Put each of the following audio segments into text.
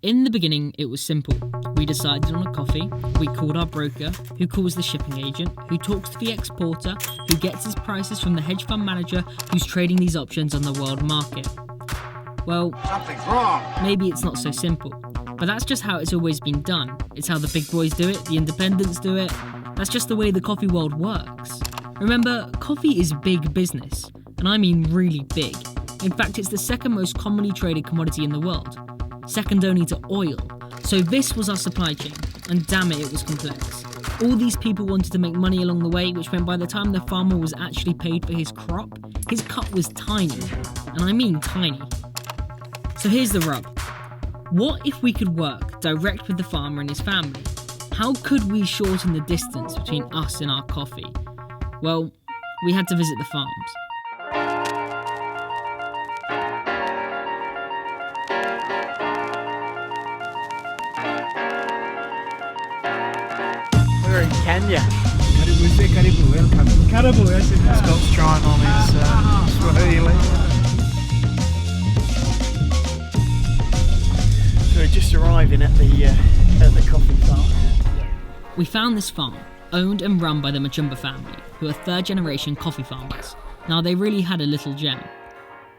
In the beginning, it was simple. We decided on a coffee, we called our broker, who calls the shipping agent, who talks to the exporter, who gets his prices from the hedge fund manager who's trading these options on the world market. Well, something's wrong. Maybe it's not so simple, but that's just how it's always been done. It's how the big boys do it, the independents do it. That's just the way the coffee world works. Remember, coffee is big business, and I mean really big. In fact, it's the second most commonly traded commodity in the world, second only to oil. So this was our supply chain, and damn it was complex. All these people wanted to make money along the way, which meant by the time the farmer was actually paid for his crop, his cut was tiny, and I mean tiny. So here's the rub. What if we could work direct with the farmer and his family? How could we shorten the distance between us and our coffee? Well, we had to visit the farms. We're in Kenya. We say Karibu, welcome. Karibu, yes, Scott's trying on his Swahili. So we're just arriving at the coffee farm. We found this farm, owned and run by the Muchomba family, who are third-generation coffee farmers. Now, they really had a little gem.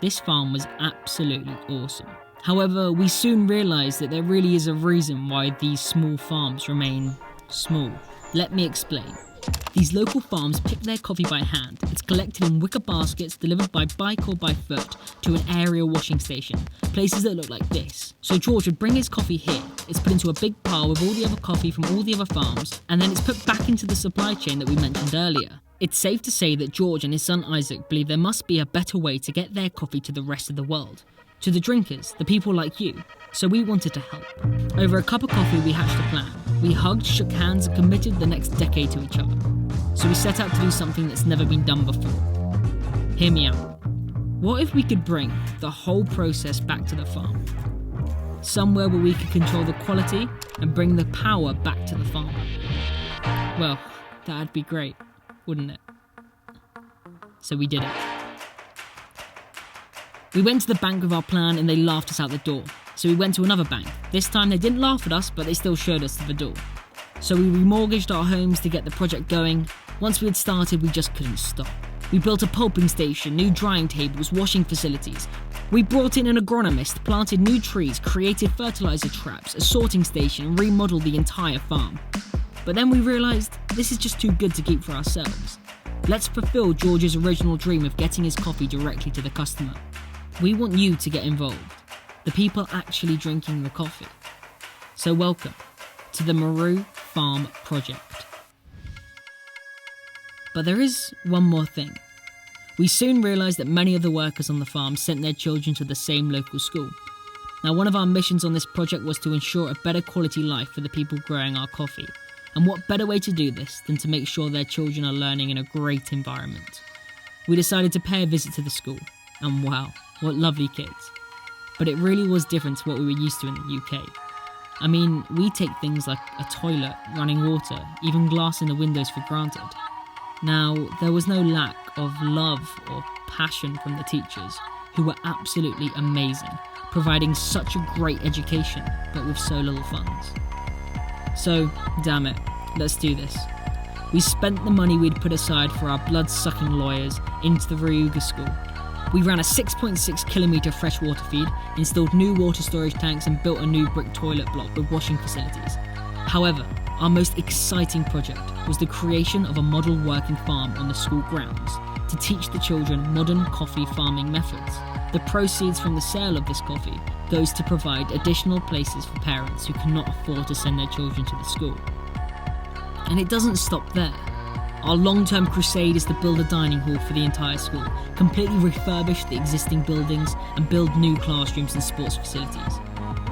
This farm was absolutely awesome. However, we soon realised that there really is a reason why these small farms remain small. Let me explain. These local farms pick their coffee by hand. It's collected in wicker baskets, delivered by bike or by foot to an area washing station, places that look like this. So George would bring his coffee here. It's put into a big pile with all the other coffee from all the other farms, and then it's put back into the supply chain that we mentioned earlier. It's safe to say that George and his son Isaac believe there must be a better way to get their coffee to the rest of the world. To the drinkers, the people like you. So we wanted to help. Over a cup of coffee, we hatched a plan. We hugged, shook hands, and committed the next decade to each other. So we set out to do something that's never been done before. Hear me out. What if we could bring the whole process back to the farm? Somewhere where we could control the quality and bring the power back to the farmer. Well, that'd be great, wouldn't it? So we did it. We went to the bank with our plan and they laughed us out the door. So we went to another bank. This time they didn't laugh at us, but they still showed us to the door. So we remortgaged our homes to get the project going. Once we had started, we just couldn't stop. We built a pulping station, new drying tables, washing facilities. We brought in an agronomist, planted new trees, created fertilizer traps, a sorting station, and remodeled the entire farm. But then we realised this is just too good to keep for ourselves. Let's fulfil George's original dream of getting his coffee directly to the customer. We want you to get involved, the people actually drinking the coffee. So welcome to the Meru Farm Project. But there is one more thing. We soon realised that many of the workers on the farm sent their children to the same local school. Now, one of our missions on this project was to ensure a better quality life for the people growing our coffee. And what better way to do this than to make sure their children are learning in a great environment? We decided to pay a visit to the school, and wow, what lovely kids. But it really was different to what we were used to in the UK. I mean, we take things like a toilet, running water, even glass in the windows for granted. Now, there was no lack of love or passion from the teachers, who were absolutely amazing, providing such a great education, but with so little funds. So, damn it, let's do this. We spent the money we'd put aside for our blood-sucking lawyers into the Ryuga school. We ran a 6.6 kilometre freshwater feed, installed new water storage tanks and built a new brick toilet block with washing facilities. However, our most exciting project was the creation of a model working farm on the school grounds to teach the children modern coffee farming methods. The proceeds from the sale of this coffee goes to provide additional places for parents who cannot afford to send their children to the school. And it doesn't stop there. Our long-term crusade is to build a dining hall for the entire school, completely refurbish the existing buildings and build new classrooms and sports facilities.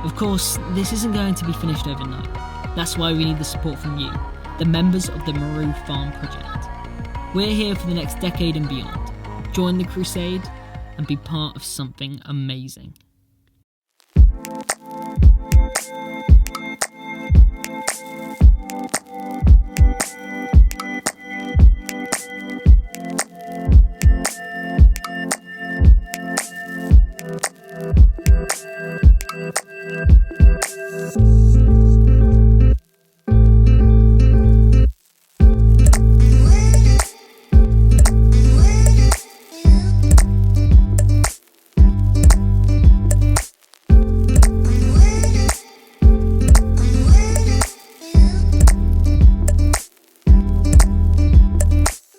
Of course, this isn't going to be finished overnight. That's why we need the support from you, the members of the Meru Farm Project. We're here for the next decade and beyond. Join the crusade and be part of something amazing. Bye.